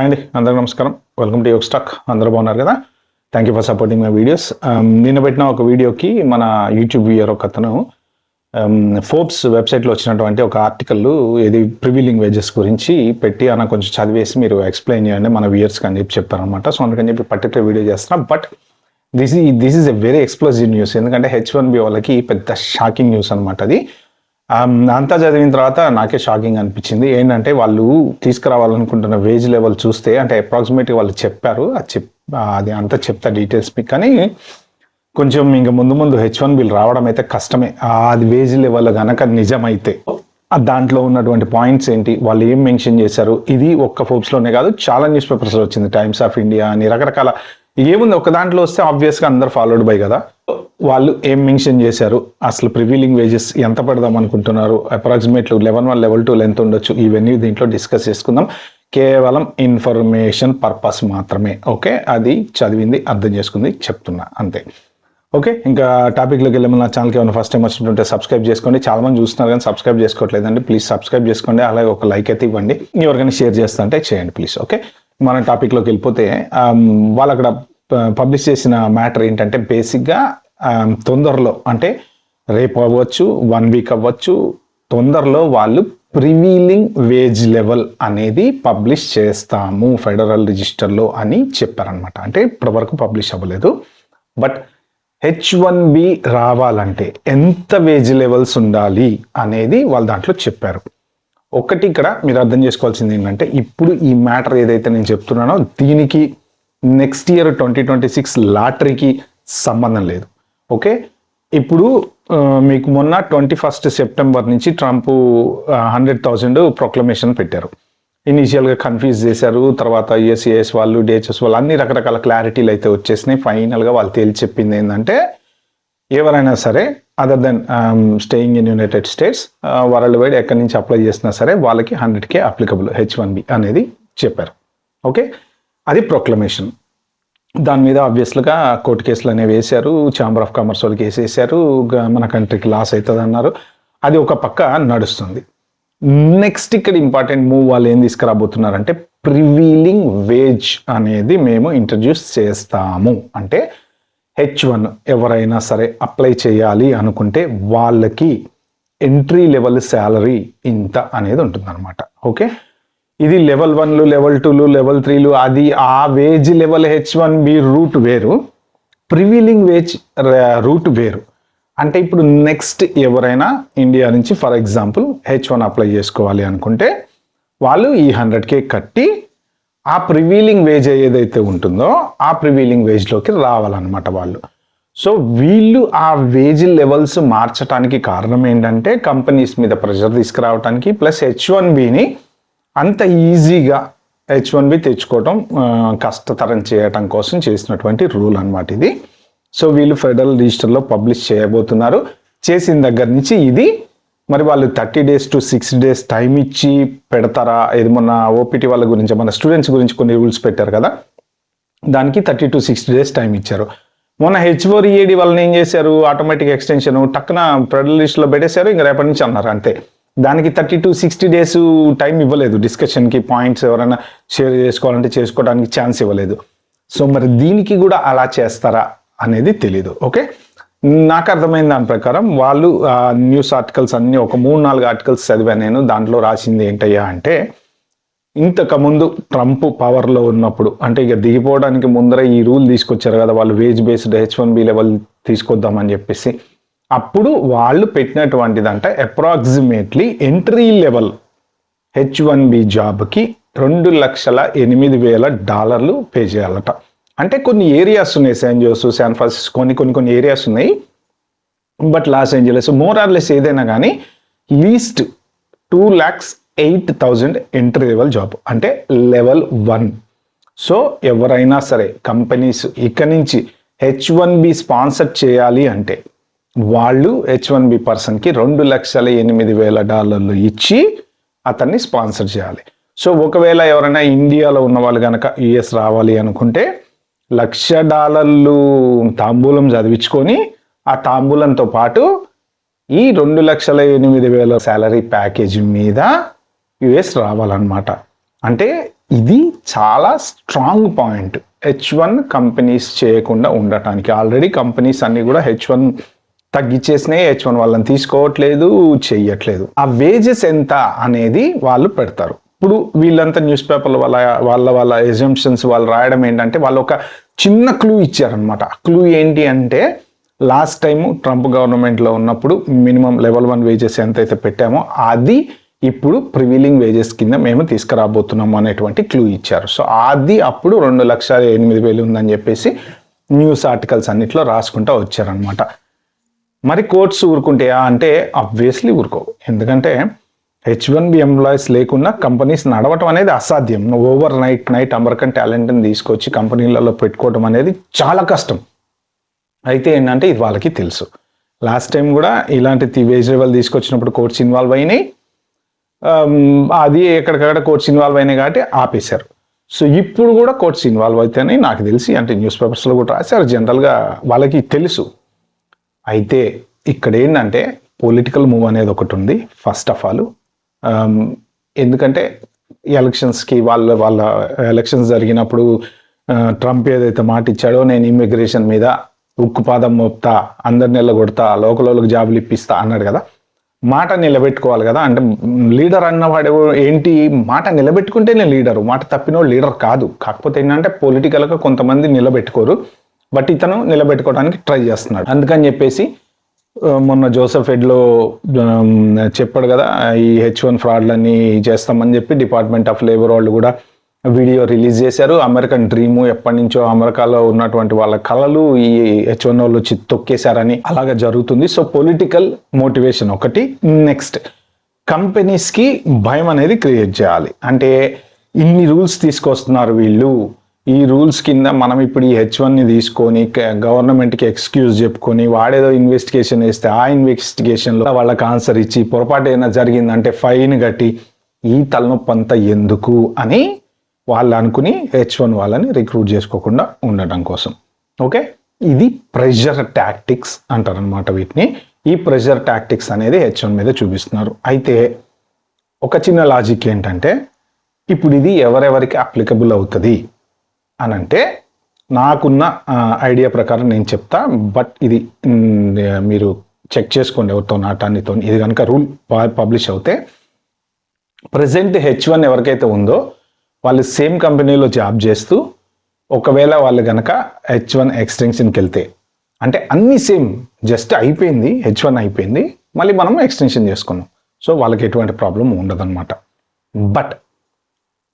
అండి అందరికీ నమస్కారం. Welcome to yog stack. అందరూ బాగున్నారు కదా? Thank you for supporting my videos. నిన్న పెట్టిన ఒక వీడియోకి మన యూట్యూబ్ వ్యూయర్ ఒక అతను ఫోర్బ్స్ వెబ్సైట్లో వచ్చినటువంటి ఒక ఆర్టికల్ ఇది ప్రివీలింగ్ వేజెస్ గురించి పెట్టి అన్న కొంచెం చదివేసి మీరు ఎక్స్ప్లెయిన్ చేయండి మన వ్యూయర్స్కి అని చెప్పి చెప్పారనమాట. సో అందుకని చెప్పి పర్టికులర్ వీడియో చేస్తున్నా. But this is a very explosive news. ఎందుకంటే H1B వాళ్ళకి పెద్ద షాకింగ్ న్యూస్ అనమాట అది. అంతా చదివిన తర్వాత నాకే షాకింగ్ అనిపించింది. ఏంటంటే వాళ్ళు తీసుకురావాలనుకుంటున్న వేజ్ లెవెల్ చూస్తే అంటే అప్రాక్సిమేట్గా వాళ్ళు చెప్పారు, అది అంతా చెప్తా డీటెయిల్స్ మీకు. కానీ కొంచెం ఇంకా ముందు H1Bలు రావడం అయితే కష్టమే. అది వేజ్ లెవెల్ కనుక నిజమైతే దాంట్లో ఉన్నటువంటి పాయింట్స్ ఏంటి, వాళ్ళు ఏం మెన్షన్ చేశారు, ఇది ఒక్క ఫోర్బ్స్లోనే కాదు చాలా న్యూస్ పేపర్స్లో వచ్చింది. టైమ్స్ ఆఫ్ ఇండియా అని రకరకాల ఏముంది, ఒక దాంట్లో వస్తే ఆబ్వియస్గా అందరు ఫాలోడ్ బై కదా. వాళ్ళు ఏం మెన్షన్ చేశారు, అసలు ప్రివీలింగ్ వేజెస్ ఎంత పెడదాం అనుకుంటున్నారు, అప్రాక్సిమేట్లీ లెవెల్ 1 లెవెల్ 2 లెంత్ ఉండొచ్చు, ఇవన్నీ దీంట్లో డిస్కస్ చేసుకుందాం. కేవలం ఇన్ఫర్మేషన్ పర్పస్ మాత్రమే. ఓకే, అది చదివింది అర్థం చేసుకుంది చెప్తున్నా అంతే. ఓకే, ఇంకా టాపిక్లోకి వెళ్ళి నా ఛానల్కి ఏమైనా ఫస్ట్ టైం వచ్చినట్టుంటే సబ్స్క్రైబ్ చేసుకోండి. చాలా మంది చూస్తున్నారు కానీ సబ్స్క్రైబ్ చేసుకోవట్లేదండి. ప్లీజ్ సబ్స్క్రైబ్ చేసుకోండి, అలాగే ఒక లైక్ అయితే ఇవ్వండి. ఎవరికైనా షేర్ చేస్తా అంటే చేయండి ప్లీజ్. ఓకే, మన టాపిక్లోకి వెళ్ళిపోతే వాళ్ళు అక్కడ పబ్లిష్ చేసిన మ్యాటర్ ఏంటంటే బేసిక్గా తొందరలో అంటే రేపు అవ్వచ్చు, 1 వీక్ అవ్వచ్చు, తొందరలో వాళ్ళు ప్రివీలింగ్ వేజ్ లెవెల్ అనేది పబ్లిష్ చేస్తాము ఫెడరల్ రిజిస్టర్లో అని చెప్పారనమాట. అంటే ఇప్పటివరకు పబ్లిష్ అవ్వలేదు. బట్ H1B రావాలంటే ఎంత వేజ్ లెవెల్స్ ఉండాలి అనేది వాళ్ళు దాంట్లో చెప్పారు. ఒకటి ఇక్కడ మీరు అర్థం చేసుకోవాల్సింది ఏంటంటే ఇప్పుడు ఈ మ్యాటర్ ఏదైతే నేను చెప్తున్నానో దీనికి నెక్స్ట్ ఇయర్ 2026 లాటరీకి సంబంధం లేదు. ఓకే, ఇప్పుడు మీకు మొన్న 21 సెప్టెంబర్ నుంచి ట్రంప్ 100,000 ప్రొక్లమేషన్ పెట్టారు. ఇనీషియల్గా కన్ఫ్యూజ్ చేశారు, తర్వాత యుఎస్ఏఎస్ వాళ్ళు, డిహెచ్ఎస్ వాళ్ళు అన్ని రకరకాల క్లారిటీలు అయితే వచ్చేసినాయి. ఫైనల్గా వాళ్ళు తేల్చి చెప్పింది ఏంటంటే ఎవరైనా సరే other than staying in United States worldwide ఎక్కడి నుంచి అప్లై చేసినా సరే వాళ్ళకి 100K అప్లికబుల్ H1B అనేది చెప్పారు. ఓకే, అది ప్రొక్లమేషన్. దాని మీద ఆబ్వియస్గా కోర్టు కేసులు అనేవి వేశారు, ఛాంబర్ ఆఫ్ కామర్స్ వాళ్ళకి వేసేసారు, మన కంట్రీకి లాస్ అవుతుంది అన్నారు. అది ఒక పక్క నడుస్తుంది. నెక్స్ట్ ఇక్కడ ఇంపార్టెంట్ మూవ్ వాళ్ళు ఏం తీసుకురాబోతున్నారంటే ప్రివీలింగ్ వేజ్ అనేది మేము ఇంట్రడ్యూస్ చేస్తాము. అంటే H1 ఎవరైనా సరే అప్లై చేయాలి అనుకుంటే వాళ్ళకి ఎంట్రీ లెవెల్ శాలరీ ఇంత అనేది ఉంటుందన్నమాట. ఓకే, ఇది లెవెల్ 1లు, లెవెల్ 2లు, లెవెల్ 3లు, అది ఆ వేజ్ లెవెల్ H1B రూట్ వేరు, ప్రివీలింగ్ వేజ్ రూట్ వేరు. అంటే ఇప్పుడు నెక్స్ట్ ఎవరైనా ఇండియా నుంచి ఫర్ ఎగ్జాంపుల్ H1 అప్లై చేసుకోవాలి అనుకుంటే వాళ్ళు ఈ 100K కట్టి ఆ ప్రివీలింగ్ వేజ్ ఏదైతే ఉంటుందో ఆ ప్రివీలింగ్ వేజ్లోకి రావాలన్నమాట వాళ్ళు. సో వీళ్ళు ఆ వేజ్ లెవెల్స్ మార్చడానికి కారణం ఏంటంటే కంపెనీస్ మీద ప్రెషర్ తీసుకురావడానికి, ప్లస్ H1Bని అంత ఈజీగా H1B తెచ్చుకోవటం కష్టతరం చేయటం కోసం చేసినటువంటి రూల్ అనమాట ఇది. సో వీళ్ళు ఫెడరల్ రిజిస్టర్లో పబ్లిష్ చేయబోతున్నారు. చేసిన దగ్గర నుంచి ఇది మరి వాళ్ళు 30 days to 60 days టైం ఇచ్చి పెడతారా, ఇది మొన్న ఓపీటీ వాళ్ళ గురించి మన స్టూడెంట్స్ గురించి కొన్ని రూల్స్ పెట్టారు కదా, దానికి 30 to 60 days టైం ఇచ్చారు. మొన్న H4EAD వాళ్ళని ఏం చేశారు, ఆటోమేటిక్ ఎక్స్టెన్షన్ టక్కున ఫెడరల్ లిస్ట్లో పెట్టేశారు, ఇంకా రేపటి నుంచి అన్నారు అంతే. దానికి 30 to 60 days టైం ఇవ్వలేదు, డిస్కషన్కి పాయింట్స్ ఎవరైనా షేర్ చేసుకోవాలంటే చేసుకోవడానికి ఛాన్స్ ఇవ్వలేదు. సో మరి దీనికి కూడా అలా చేస్తారా అనేది తెలీదు. ఓకే, నాకు అర్థమైన దాని ప్రకారం వాళ్ళు న్యూస్ ఆర్టికల్స్ అన్నీ ఒక 3-4 ఆర్టికల్స్ చదివాను నేను. దాంట్లో రాసింది ఏంటయ్యా అంటే ఇంతకుముందు ట్రంప్ పవర్లో ఉన్నప్పుడు అంటే ఇక దిగిపోవడానికి ముందర ఈ రూల్ తీసుకొచ్చారు కదా వాళ్ళు, వేజ్ బేస్డ్ H1B లెవెల్ తీసుకొద్దామని చెప్పేసి. అప్పుడు వాళ్ళు పెట్టినటువంటిదంటే అప్రాక్సిమేట్లీ ఎంట్రీ లెవెల్ H1B జాబ్కి $2,08,000 పే చేయాలట. అంటే కొన్ని ఏరియాస్ ఉన్నాయి, శాన్ జోస్, శాన్ ఫ్రాన్సిస్కో, కొన్ని ఏరియాస్ ఉన్నాయి. But Los Angeles more or less ఏదైనా కానీ లీస్ట్ 2,08,000 ఎంట్రీ లెవెల్ జాబ్ అంటే లెవెల్ 1. సో ఎవరైనా సరే కంపెనీస్ ఇక్కడి నుంచి H1B స్పాన్సర్ చేయాలి అంటే వాళ్ళు H1B పర్సన్కి $2,08,000 ఇచ్చి అతన్ని స్పాన్సర్ చేయాలి. సో ఒకవేళ ఎవరైనా ఇండియాలో ఉన్న వాళ్ళు కనుక యుఎస్ రావాలి అనుకుంటే $1,00,000 తాంబూలం చదివించుకొని ఆ తాంబూలంతో పాటు ఈ 2,08,000 శాలరీ ప్యాకేజ్ మీద యుఎస్ రావాలన్నమాట. అంటే ఇది చాలా స్ట్రాంగ్ పాయింట్ H1 కంపెనీస్ చేయకుండా ఉండటానికి. ఆల్రెడీ కంపెనీస్ అన్ని కూడా H1 తగ్గించేసినాయి, H1 వాళ్ళని తీసుకోవట్లేదు, చెయ్యట్లేదు. ఆ వేజెస్ ఎంత అనేది వాళ్ళు పెడతారు. ఇప్పుడు వీళ్ళంతా న్యూస్ పేపర్ల వాళ్ళ ఎజంప్షన్స్ వాళ్ళు రాయడం ఏంటంటే వాళ్ళు ఒక చిన్న క్లూ ఇచ్చారనమాట. క్లూ ఏంటి అంటే లాస్ట్ టైం ట్రంప్ గవర్నమెంట్లో ఉన్నప్పుడు మినిమం లెవెల్ 1 వేజెస్ ఎంతైతే పెట్టామో అది ఇప్పుడు ప్రివీలింగ్ వేజెస్ కింద మేము తీసుకురాబోతున్నాము అనేటువంటి క్లూ ఇచ్చారు. సో అది అప్పుడు 2,08,000 ఉందని చెప్పేసి న్యూస్ ఆర్టికల్స్ అన్నిట్లో రాసుకుంటూ వచ్చారనమాట. మరి కోర్ట్స్ ఊరుకుంటాయా అంటే ఆబ్వియస్లీ ఊరుకోవు. ఎందుకంటే H1B ఎంప్లాయీస్ లేకుండా కంపెనీస్ నడవటం అనేది అసాధ్యం. ఓవర్ నైట్ అమెరికన్ టాలెంట్ని తీసుకొచ్చి కంపెనీలలో పెట్టుకోవడం అనేది చాలా కష్టం. అయితే ఏంటంటే ఇది వాళ్ళకి తెలుసు. లాస్ట్ టైం కూడా ఇలాంటి వేజ్ లెవెల్ తీసుకొచ్చినప్పుడు కోర్ట్స్ ఇన్వాల్వ్ అయినాయి. అది ఎక్కడికక్కడ కోర్ట్స్ ఇన్వాల్వ్ అయినాయి కాబట్టి ఆపేశారు. సో ఇప్పుడు కూడా కోర్ట్స్ ఇన్వాల్వ్ అవుతాయని నాకు తెలిసి, అంటే న్యూస్ పేపర్స్లో కూడా రాశారు. జనరల్గా వాళ్ళకి తెలుసు. అయితే ఇక్కడ ఏంటంటే పొలిటికల్ మూవ్ అనేది ఒకటి ఉంది ఫస్ట్ ఆఫ్ ఆల్. ఎందుకంటే ఎలక్షన్స్కి వాళ్ళ ఎలక్షన్స్ జరిగినప్పుడు ట్రంప్ ఏదైతే మాట ఇచ్చాడో, నేను ఇమ్మిగ్రేషన్ మీద ఉక్కుపాదం మోపుతా, అందరిని వెళ్ళగొడతా, లోకలోళ్ళకి జాబులు ఇప్పిస్తా అన్నాడు కదా. మాట నిలబెట్టుకోవాలి కదా. అంటే లీడర్ అన్నవాడు ఏంటి, మాట నిలబెట్టుకుంటేనే లీడరు, మాట తప్పినోడు లీడర్ కాదు. కాకపోతే ఏంటంటే పొలిటికల్గా కొంతమంది నిలబెట్టుకోరు, బట్ ఇతను నిలబెట్టుకోవడానికి ట్రై చేస్తున్నాడు. అందుకని చెప్పేసి మొన్న జోసెఫ్ ఎడ్లో చెప్పాడు కదా, ఈ H1 ఫ్రాడ్లన్నీ చేస్తామని చెప్పి డిపార్ట్మెంట్ ఆఫ్ లేబర్ వాళ్ళు కూడా వీడియో రిలీజ్ చేశారు. అమెరికన్ డ్రీము, ఎప్పటి నుంచో అమెరికాలో ఉన్నటువంటి వాళ్ళ కళలు ఈ H1 వాళ్ళు వచ్చి తొక్కేశారని అలాగా జరుగుతుంది. సో పొలిటికల్ మోటివేషన్ ఒకటి. నెక్స్ట్ కంపెనీస్కి భయం అనేది క్రియేట్ చేయాలి. అంటే ఇన్ని రూల్స్ తీసుకొస్తున్నారు వీళ్ళు, ఈ రూల్స్ కింద మనం ఇప్పుడు ఈ H1ని తీసుకొని గవర్నమెంట్కి ఎక్స్క్యూజ్ చెప్పుకొని వాడేదో ఇన్వెస్టిగేషన్ వేస్తే ఆ ఇన్వెస్టిగేషన్లో వాళ్ళకి ఆన్సర్ ఇచ్చి పొరపాటు ఏమైనా జరిగిందంటే ఫైన్ కట్టి ఈ తలనొప్పి అంతా ఎందుకు అని వాళ్ళు అనుకుని H1 వాళ్ళని రిక్రూట్ చేసుకోకుండా ఉండటం కోసం. ఓకే, ఇది ప్రెషర్ టాక్టిక్స్ అంటారనమాట వీటిని. ఈ ప్రెషర్ టాక్టిక్స్ అనేది H1 మీద చూపిస్తున్నారు. అయితే ఒక చిన్న లాజిక్ ఏంటంటే ఇప్పుడు ఇది ఎవరెవరికి అప్లికబుల్ అవుతుంది అని అంటే, నాకున్న ఐడియా ప్రకారం నేను చెప్తా, బట్ ఇది మీరు చెక్ చేసుకోండి ఎవరితో నాటానితో. ఇది కనుక రూల్ పబ్లిష్ అవుతే ప్రజెంట్ H1 ఎవరికైతే ఉందో వాళ్ళు సేమ్ కంపెనీలో జాబ్ చేస్తూ, ఒకవేళ వాళ్ళు కనుక H1 ఎక్స్టెన్షన్కి వెళ్తే, అంటే అన్నీ సేమ్, జస్ట్ అయిపోయింది, H1 అయిపోయింది, మళ్ళీ మనం ఎక్స్టెన్షన్ చేసుకున్నాం. సో వాళ్ళకి ఎటువంటి ప్రాబ్లం ఉండదన్నమాట. బట్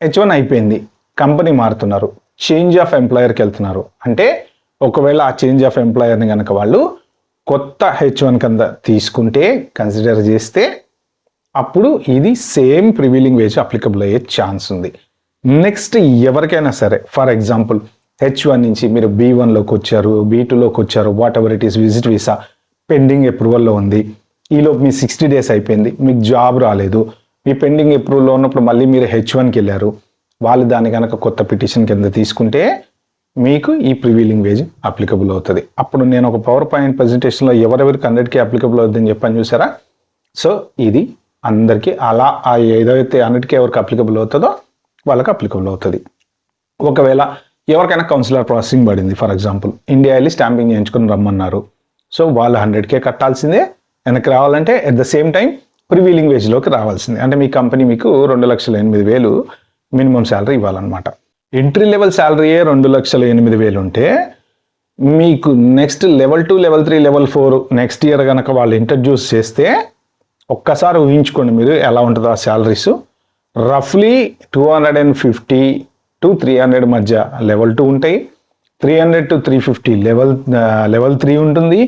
H1 అయిపోయింది, కంపెనీ మారుతున్నారు, చేంజ్ ఆఫ్ ఎంప్లాయర్కి వెళ్తున్నారు అంటే, ఒకవేళ ఆ చేంజ్ ఆఫ్ ఎంప్లాయర్ని కనుక వాళ్ళు కొత్త H1 కింద తీసుకుంటే, కన్సిడర్ చేస్తే, అప్పుడు ఇది సేమ్ ప్రివీలింగ్ వేజ్ అప్లికబుల్ అయ్యే ఛాన్స్ ఉంది. నెక్స్ట్ ఎవరికైనా సరే, ఫర్ ఎగ్జాంపుల్ H1 నుంచి మీరు B1లోకి వచ్చారు, B2లోకి వచ్చారు, whatever it is, visit visa pending అప్రూవల్లో ఉంది, ఈలోపు మీ 60 days అయిపోయింది, మీకు జాబ్ రాలేదు, మీ పెండింగ్ అప్రూవల్లో ఉన్నప్పుడు మళ్ళీ మీరు H1కి వెళ్ళారు, వాళ్ళు దాన్ని కనుక కొత్త పిటిషన్ కింద తీసుకుంటే మీకు ఈ ప్రివీలింగ్ వేజ్ అప్లికబుల్ అవుతుంది. అప్పుడు నేను ఒక పవర్ పాయింట్ ప్రజెంటేషన్లో ఎవరెవరికి 100కి అప్లికబుల్ అవుతుందని చెప్పని చూసారా. సో ఇది అందరికీ అలా ఏదైతే 100కి ఎవరికి అప్లికబుల్ అవుతుందో వాళ్ళకి అప్లికబుల్ అవుతుంది. ఒకవేళ ఎవరికైనా కౌన్సిలర్ ప్రాసెసింగ్ పడింది, ఫర్ ఎగ్జాంపుల్ ఇండియా వెళ్ళి స్టాంపింగ్ చేయించుకొని రమ్మన్నారు, సో వాళ్ళు 100K కట్టాల్సిందే. వెనక్కి రావాలంటే ఎట్ ద సేమ్ టైం ప్రివీలింగ్ వేజ్లోకి రావాల్సిందే. అంటే మీ కంపెనీ మీకు 2,08,000 మినిమం శాలరీ ఇవ్వాలన్నమాట. ఎంట్రీ లెవెల్ శాలరీయే 2,08,000 ఉంటే మీకు next level 2, level 3, level 4 next year కనుక వాళ్ళు ఇంట్రడ్యూస్ చేస్తే ఒక్కసారి ఊహించుకోండి మీరు ఎలా ఉంటుందో ఆ శాలరీస్. రఫ్లీ 250 to 300 మధ్య లెవెల్ 2 ఉంటాయి, 300 to 350 లెవెల్ 3 ఉంటుంది,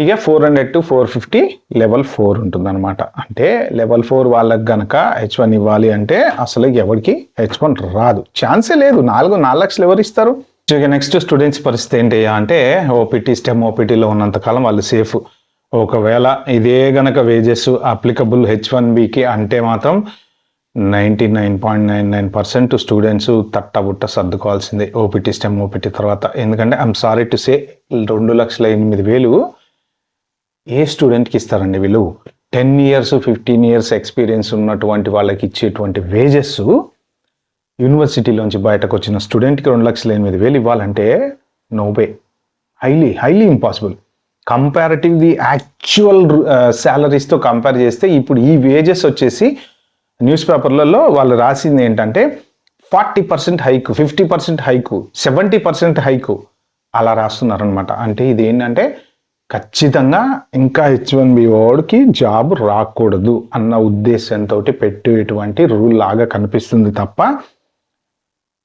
ఇక 400 to 450 లెవెల్ 4 ఉంటుంది అనమాట. అంటే లెవెల్ 4 వాళ్ళకి గనక H1 ఇవ్వాలి అంటే అసలు ఎవరికి H1 రాదు, ఛాన్సే లేదు. 4 లక్షలు ఎవరు ఇస్తారు? ఇక నెక్స్ట్ స్టూడెంట్స్ పరిస్థితి ఏంటి అంటే, ఓపీటీ స్టెమ్ ఓపీటీలో ఉన్నంతకాలం వాళ్ళు సేఫ్. ఒకవేళ ఇదే గనక వేజెస్ అప్లికబుల్ H1Bకి అంటే మాత్రం 99.99% స్టూడెంట్స్ తట్టబుట్ట సర్దుకోవాల్సిందే ఓపీటీ స్టెమ్ ఓపీటీ తర్వాత. ఎందుకంటే ఐఎమ్ సారీ టు సే 2,08,000 ఏ స్టూడెంట్కి ఇస్తారండి వీళ్ళు? 10 years 15 years ఎక్స్పీరియన్స్ ఉన్నటువంటి వాళ్ళకి ఇచ్చేటువంటి వేజెస్ యూనివర్సిటీలోంచి బయటకు వచ్చిన స్టూడెంట్కి 2,08,000 ఇవ్వాలంటే no way, highly impossible. Comparative the actual శాలరీస్తో కంపేర్ చేస్తే ఇప్పుడు ఈ వేజెస్ వచ్చేసి న్యూస్ పేపర్లలో వాళ్ళు రాసింది ఏంటంటే 40% హైకు, 50% హైకు, 70% హైకు అలా రాస్తున్నారనమాట. అంటే ఇది ఏంటంటే ఖచ్చితంగా ఇంకా H1B వాడికి జాబ్ రాకూడదు అన్న ఉద్దేశంతో పెట్టేటువంటి రూల్ లాగా కనిపిస్తుంది తప్ప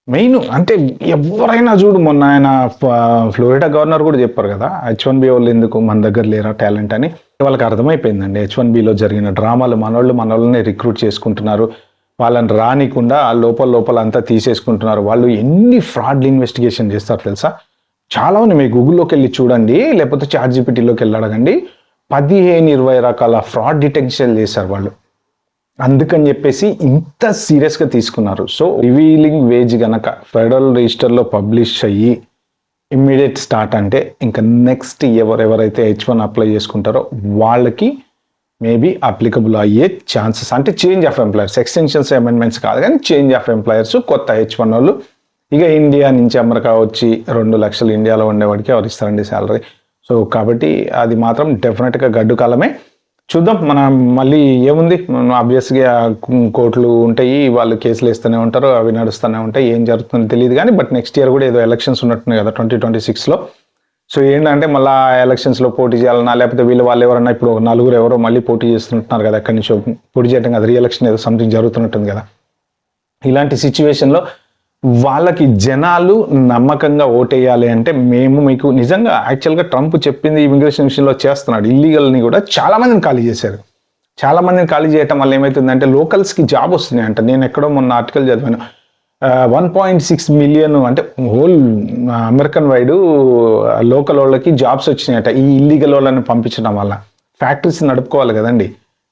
మెయిన్ అంటే ఎవరైనా చూడు, మొన్న ఆయన ఫ్లోరిడా గవర్నర్ కూడా చెప్పారు కదా H1B వాళ్ళు ఎందుకు మన దగ్గర లేరా టాలెంట్ అని. వాళ్ళకి అర్థమైపోయిందండి H1Bలో జరిగిన డ్రామాలు. మనోళ్ళని రిక్రూట్ చేసుకుంటున్నారు, వాళ్ళని రానికుండా లోపల అంతా తీసేసుకుంటున్నారు. వాళ్ళు ఎన్ని ఫ్రాడ్ ఇన్వెస్టిగేషన్ చేస్తారు తెలుసా? చాలా ఉన్నాయి. మీరు గూగుల్లోకి వెళ్ళి చూడండి, లేకపోతే ChatGPTలోకి వెళ్ళి అడగండి. 15-20 రకాల ఫ్రాడ్ డిటెక్షన్ చేశారు వాళ్ళు. అందుకని చెప్పేసి ఇంత సీరియస్గా తీసుకున్నారు. సో రివీలింగ్ వేజ్ గనక ఫెడరల్ రిజిస్టర్లో పబ్లిష్ అయ్యి ఇమ్మీడియట్ స్టార్ట్ అంటే ఇంకా నెక్స్ట్ ఎవరైతే H1 అప్లై చేసుకుంటారో వాళ్ళకి మేబీ అప్లికబుల్ అయ్యే ఛాన్సెస్, అంటే change of employers, extensions amendments కాదు కానీ చేంజ్ ఆఫ్ ఎంప్లాయర్స్, కొత్త H1 వాళ్ళు. ఇక ఇండియా నుంచి అమెరికా వచ్చి 2 లక్షలు ఇండియాలో ఉండేవాడికి ఎవరు ఇస్తారండి శాలరీ? సో కాబట్టి అది మాత్రం డెఫినెట్గా గడ్డు కాలమే. చూద్దాం. మనం మళ్ళీ ఏముంది, ఆబ్వియస్గా కోర్టులు ఉంటాయి, వాళ్ళు కేసులు వేస్తూనే ఉంటారు, అవి నడుస్తూనే ఉంటాయి. ఏం జరుగుతుందో తెలియదు కానీ బట్ నెక్స్ట్ ఇయర్ కూడా ఏదో ఎలక్షన్స్ ఉన్నట్టున్నాయి కదా 2026లో. సో ఏంటంటే మళ్ళీ ఆ ఎలక్షన్స్లో పోటీ చేయాలన్నా, లేకపోతే వాళ్ళు ఎవరన్నా ఇప్పుడు 4 ఎవరో మళ్ళీ పోటీ చేస్తుంటున్నారు కదా, ఎక్కడి నుంచో పోటీ చేయడం కదా, రీఎలక్షన్ ఏదో సంథింగ్ జరుగుతున్నట్టుంది కదా. ఇలాంటి సిచ్యువేషన్లో వాళ్ళకి జనాలు నమ్మకంగా ఓటేయాలి అంటే మేము మీకు నిజంగా యాక్చువల్గా ట్రంప్ చెప్పింది ఇమిగ్రేషన్ విషయంలో చేస్తున్నాడు. ఇల్లీగల్ని కూడా చాలా మందిని ఖాళీ చేశారు. చాలా మందిని ఖాళీ చేయటం వల్ల ఏమవుతుందంటే లోకల్స్కి జాబ్ వస్తున్నాయి అంట. నేను ఎక్కడో మొన్న ఆర్టికల్ చదివాను, 1.6 మిలియన్ అంటే హోల్ అమెరికన్ వైడ్ లోకల్ వాళ్ళకి జాబ్స్ వచ్చినాయట ఈ ఇల్లీగల్ వాళ్ళని పంపించడం వల్ల. ఫ్యాక్టరీస్ నడుపుకోవాలి కదండి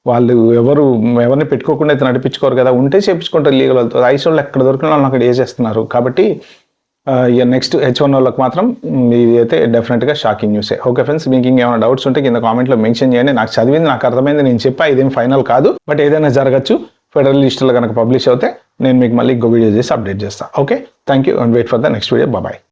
వాళ్ళు, ఎవరిని పెట్టుకోకుండా అయితే నడిపించుకోరు కదా, ఉంటే చేపించుకుంటారు లీగల్ వాళ్ళతో. ఐస్ వాళ్ళు ఎక్కడ దొరికిన వాళ్ళని అక్కడ వేసేస్తున్నారు. కాబట్టి నెక్స్ట్ H1 వాళ్ళకి మాత్రం ఇది అయితే డెఫినెట్గా షాకింగ్ న్యూసే. ఓకే ఫ్రెండ్స్, మీకు ఇంకేమైనా డౌట్స్ ఉంటే కింద కామెంట్లో మెన్షన్ చేయండి. నాకు చదివింది, నాకు అర్థమైంది, నేను చెప్పా, ఇదేం ఫైనల్ కాదు, బట్ ఏదైనా జరగచ్చు. ఫెడరల్ లిస్టులో కనుక పబ్లిష్ అవుతే నేను మీకు మళ్ళీ ఇంకో వీడియో చేసి అప్డేట్ చేస్తాను. Okay, thank you and wait for the next video. Bye.